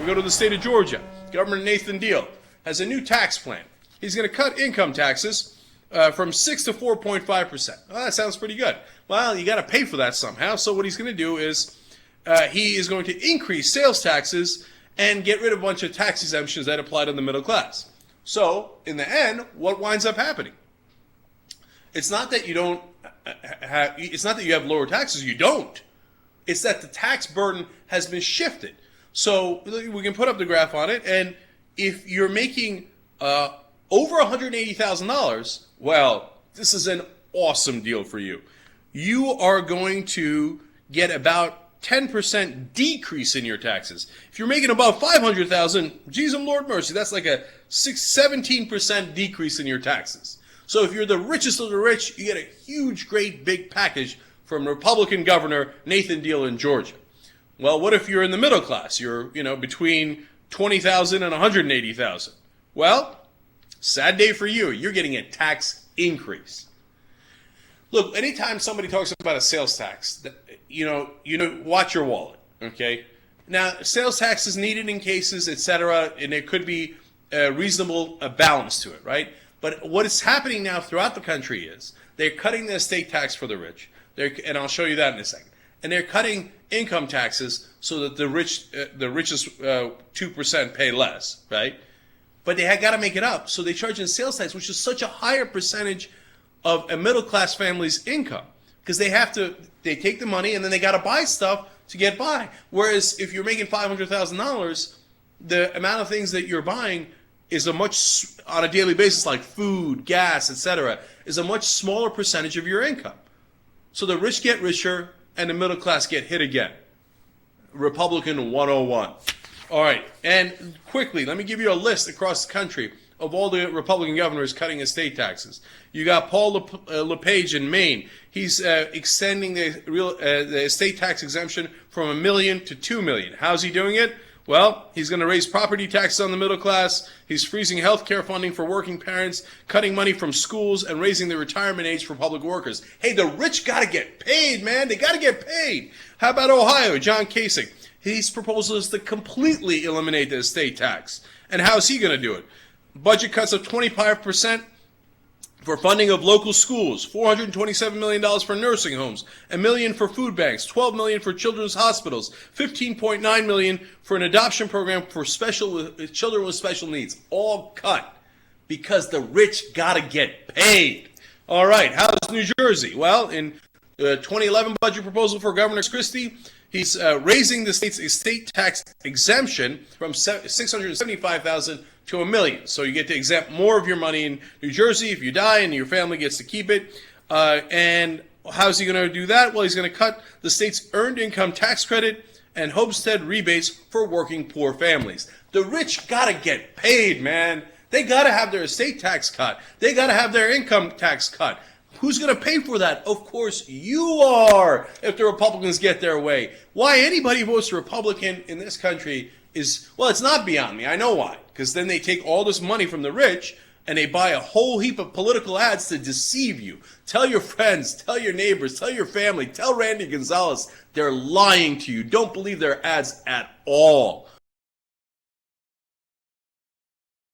We go to the state of Georgia. Governor Nathan Deal has a new tax plan. He's going to cut income taxes from 6 to 4.5%. Well, that sounds pretty good. Well, you got to pay for that somehow. So what he's going to do is he is going to increase sales taxes and get rid of a bunch of tax exemptions that apply to the middle class. So in the end, what winds up happening? It's not that you don't have, it's not that you have lower taxes. You don't. It's that the tax burden has been shifted. So we can put up the graph on it, and if you're making over $180,000, well, this is an awesome deal for you. You are going to get about 10% decrease in your taxes. If you're making above $500,000, geez, Lord mercy, that's like a 17% decrease in your taxes. So if you're the richest of the rich, you get a huge, great, big package from Republican Governor Nathan Deal in Georgia. Well, what if you're in the middle class? You're, between $20,000 and $180,000. Well, sad day for you. You're getting a tax increase. Look, anytime somebody talks about a sales tax, watch your wallet, okay? Now, sales tax is needed in cases, etc., and there could be a reasonable balance to it, right? But what is happening now throughout the country is they're cutting the estate tax for the rich, and I'll show you that in a second. And they're cutting income taxes so that the richest 2% pay less, right? But they got to make it up, so they charge in sales tax, which is such a higher percentage of a middle class family's income, because they take the money and then they got to buy stuff to get by. Whereas if you're making $500,000, the amount of things that you're buying is on a daily basis, like food, gas, etc., is a much smaller percentage of your income. So the rich get richer and the middle class get hit again. Republican 101. All right, and quickly, let me give you a list across the country of all the Republican governors cutting estate taxes. You got Paul LePage in Maine. He's extending the estate tax exemption from $1 million to $2 million. How's he doing it? Well, he's going to raise property taxes on the middle class. He's freezing health care funding for working parents, cutting money from schools, and raising the retirement age for public workers. Hey, the rich got to get paid, man. They got to get paid. How about Ohio? John Kasich. His proposal is to completely eliminate the estate tax. And how is he going to do it? Budget cuts of 25% for funding of local schools, $427 million for nursing homes, $1 million for food banks, $12 million for children's hospitals, $15.9 million for an adoption program for children with special needs. All cut because the rich gotta get paid. All right, how's New Jersey? Well, in the 2011 budget proposal for Governor Christie, he's raising the state's estate tax exemption from $675,000 to $1 million. So you get to exempt more of your money in New Jersey if you die, and your family gets to keep it. And how's he going to do that? Well, he's going to cut the state's earned income tax credit and homestead rebates for working poor families. The rich got to get paid, man. They got to have their estate tax cut. They got to have their income tax cut. Who's going to pay for that? Of course, you are, if the Republicans get their way. Why anybody votes Republican in this country is, well, it's not beyond me. I know why. Because then they take all this money from the rich and they buy a whole heap of political ads to deceive you. Tell your friends, tell your neighbors, tell your family, tell Randy Gonzalez they're lying to you. Don't believe their ads at all.